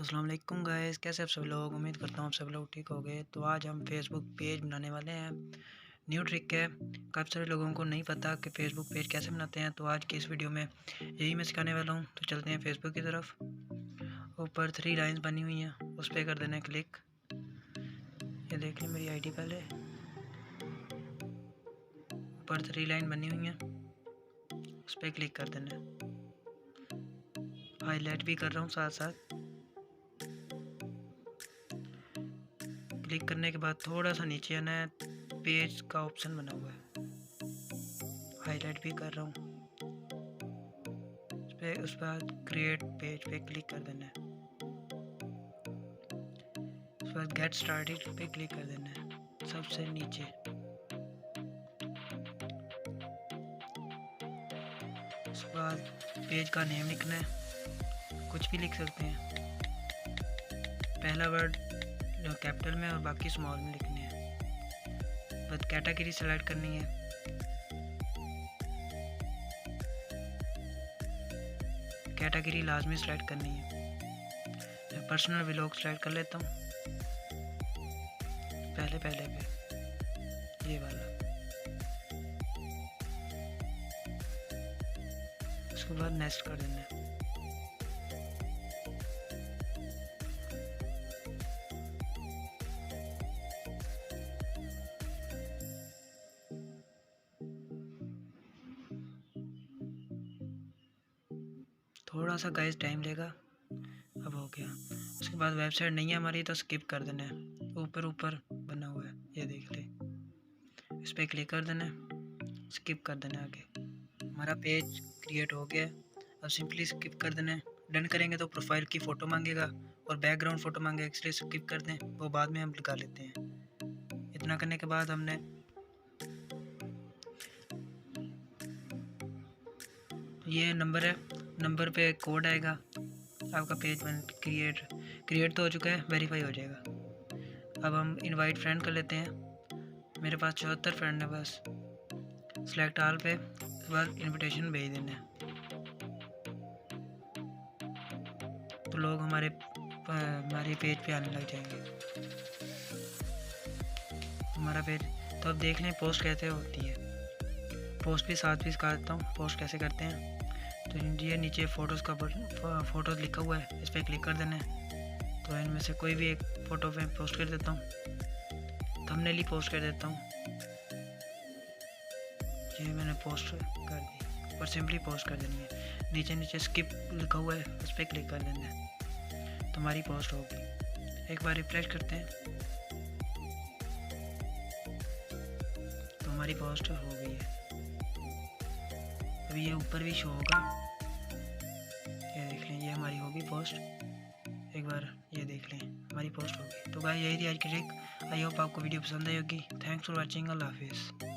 अस्सलाम वालेकुम गाइस, कैसे आप सब लोग। उम्मीद करता हूँ आप सब लोग ठीक हो गए। तो आज हम फेसबुक पेज बनाने वाले हैं। न्यू ट्रिक है, काफ़ी सारे लोगों को नहीं पता कि फेसबुक पेज कैसे बनाते हैं। तो आज की इस वीडियो में यही मैं सिखाने वाला हूँ। तो चलते हैं फेसबुक की तरफ। ऊपर 3 लाइंस बनी हुई हैं, उस पर कर देना है क्लिक। ये देख लें मेरी आईडी पहले। ऊपर 3 लाइन बनी हुई हैं, उस पर क्लिक कर देना है। हाईलाइट भी कर रहा हूँ साथ साथ। क्लिक करने के बाद थोड़ा सा नीचे आना है, पेज का ऑप्शन बना हुआ है। हाईलाइट भी कर रहा हूँ। उस बाद क्रिएट पेज पे क्लिक कर देना है। उस बाद गेट स्टार्टेड पे क्लिक कर देना है सबसे नीचे। उस बाद पेज का नेम लिखना है, कुछ भी लिख सकते हैं। पहला वर्ड कैपिटल में और बाकी स्मॉल में लिखने हैं। बाद कैटेगरी सेलेक्ट करनी है। कैटेगरी लाजमी सेलेक्ट करनी है। मैं पर्सनल व्लॉग सेलेक्ट कर लेता हूँ पहले पे, ये वाला। उसके बाद नेक्स्ट कर देना है। थोड़ा सा गाइस टाइम लेगा, अब हो गया। उसके बाद वेबसाइट नहीं है हमारी तो स्किप कर देना है। ऊपर बना हुआ है, ये देख ले। इस पर क्लिक कर देना है, स्किप कर देना है। आगे हमारा पेज क्रिएट हो गया। अब सिंपली स्किप कर देना है। डन करेंगे तो प्रोफाइल की फ़ोटो मांगेगा और बैकग्राउंड फ़ोटो मांगेगा, इसलिए स्किप कर दें, वो बाद में हम लगा लेते हैं। इतना करने के बाद हमने ये नंबर है, नंबर पे कोड आएगा। आपका पेज क्रिएट तो हो चुका है, वेरीफाई हो जाएगा। अब हम इनवाइट फ्रेंड कर लेते हैं। मेरे पास 74 फ्रेंड है बस। सिलेक्ट ऑल पे, उसके बाद इनविटेशन भेज देना है। तो लोग हमारे पेज पे आने लग जाएंगे, हमारा पेज। तो अब देख लें पोस्ट कैसे होती है। पोस्ट भी साथ भी सिखा देता हूँ पोस्ट कैसे करते हैं। तो ये नीचे फ़ोटोज़ का फ़ोटोज़ लिखा हुआ है, इस पर क्लिक कर देना है। तो इनमें से कोई भी एक फ़ोटो पे पोस्ट कर देता हूँ। थंबनेल ही पोस्ट कर देता हूँ। ये मैंने पोस्ट कर दी और सिंपली पोस्ट कर देनी है। नीचे स्किप लिखा हुआ है, उस पर क्लिक कर देना है, तो हमारी पोस्ट होगी। एक बार रिफ्रेश करते हैं तो हमारी पोस्ट हो गई है। अभी ये ऊपर भी शो होगा, ये देख लें, ये हमारी होगी पोस्ट। एक बार ये देख लें, हमारी पोस्ट होगी। तो भाई यही थी आज की ट्रिक। आई होप आपको वीडियो पसंद आई होगी। Thanks for watching. अल्लाह हाफिज़।